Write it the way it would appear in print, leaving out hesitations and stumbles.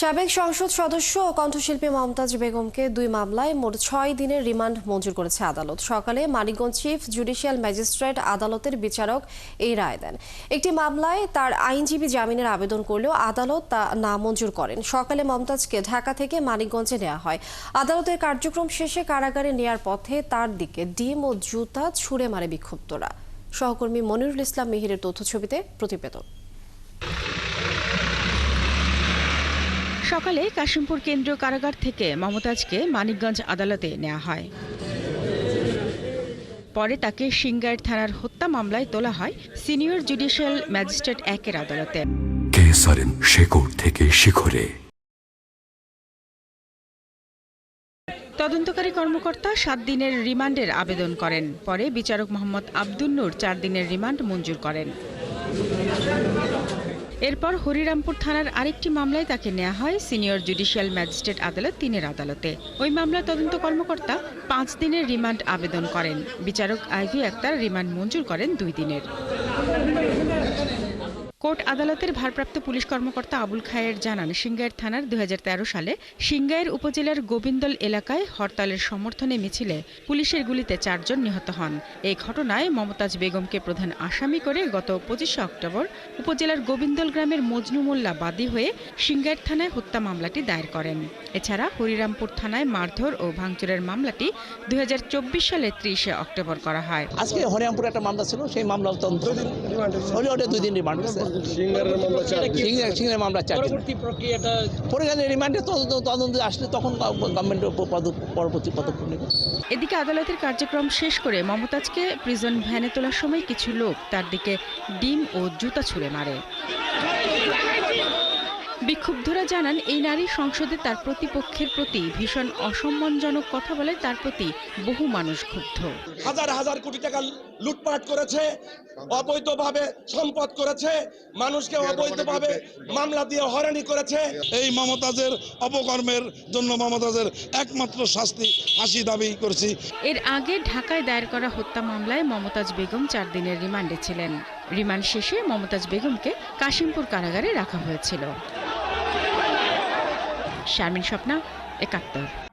সাবেক সংসদ সদস্য ও কণ্ঠশিল্পী মমতাজ বেগমকে 2 মামলায় মোট 6 দিনের রিমান্ড মঞ্জুর করেছে আদালত। সকালে মানিকগঞ্জ চিফ জুডিশিয়াল ম্যাজিস্ট্রেট আদালতের বিচারক এই রায় দেন। একটি মামলায় তার আইনজীবী জামিনের আবেদন করলেও আদালত তা নামঞ্জুর করেন। সকালে মমতাজকে ঢাকা থেকে মানিকগঞ্জে নেওয়া হয়। আদালতের কার্যক্রম শেষে কারাগারে নেয়ার পথে তার দিকে ডিম ও জুতা ছুড়ে মারে বিক্ষুব্ধরা। সহকর্মী মনিরুল ইসলাম মিহিরের তথ্যছবিতে প্রতিবেদন। সকালে কাশিমপুর কেন্দ্রীয় কারাগার থেকে মমতাজকে মানিকগঞ্জ আদালতে নেওয়া হয়। পরে তাকে সিংগাইর থানার হত্যা মামলায় তোলা হয় সিনিয়র জুডিশিয়াল ম্যাজিস্ট্রেট 1-এর আদালতে। শেকড় থেকে শিখরে তদন্তকারী কর্মকর্তা 7 দিনের রিমান্ডের আবেদন করেন। পরে বিচারক মোহাম্মদ আব্দুল নূর 4 দিনের রিমান্ড মঞ্জুর করেন। এরপর হরিরামপুর থানার আরেকটি মামলায় তাকে নেওয়া হয় সিনিয়র জুডিশিয়াল ম্যাজিস্ট্রেট আদালত 3-এর আদালতে। ওই মামলার তদন্ত কর্মকর্তা 5 দিনের রিমান্ড আবেদন করেন। বিচারক আইভি আক্তার রিমান্ড মঞ্জুর করেন 2 দিনের। কোর্ট আদালতের ভারপ্রাপ্ত পুলিশ কর্মকর্তা আবুল খায়ের জানান, সিংগাইর থানার 2013 সালে সিংগাইর উপজেলার গোবিন্দল এলাকায় হরতালের সমর্থনে মিছিলে পুলিশের গুলিতে 4 জন নিহত হন। এই ঘটনায় মমতাজ বেগমকে প্রধান আসামি করে গত 25 অক্টোবর উপজেলার গোবিন্দল গ্রামের মজনু মোল্লা বাদী হয়ে সিংগাইর থানায় হত্যা মামলাটি দায়ের করেন। এছাড়া হরিরামপুর থানায় মারধর ও ভাঙচুরের মামলাটি 2024 সালের 30 অক্টোবর করা হয়। আজকে হরিরামপুরে একটা মামলা ছিল, সেই মামলা 2 দিন রিমান্ড আছে। সিংহের মামলা 4 দিন। পরবর্তী রিমান্ডে তদন্ত আসলে তখন গভর্নমেন্টের পরবর্তী পদক্ষেপ নেবে। এদিকে আদালতের কার্যক্রম শেষ করে মমতাজকে প্রিজন ভ্যানে তোলার সময় কিছু লোক তার দিকে ডিম ও জুতা ছুড়ে মারে। বিক্ষুব্ধরা জানান, এই নারী সংসদে তার প্রতিপক্ষের প্রতি ভীষণ অসম্মানজনক কথা বলে তার প্রতি বহু মানুষ ক্ষুব্ধ। হাজার হাজার কোটি টাকা লুটপাট করেছে, অবৈধভাবে সম্পদ করেছে, মানুষকে অবৈধভাবে মামলা দিয়ে হয়রানি করেছে। এই মমতাজের অপকর্মের জন্য মমতাজের একমাত্র শাস্তি ফাঁসি দাবি করছি। এর আগে ঢাকায় দায়ের করা হত্যা মামলায় মমতাজ বেগম 4 দিনের রিমান্ডে ছিলেন। রিমান্ড শেষে মমতাজ বেগমকে কাশিমপুর কারাগারে রাখা হয়েছিল। শারমিন স্বপ্না, 71।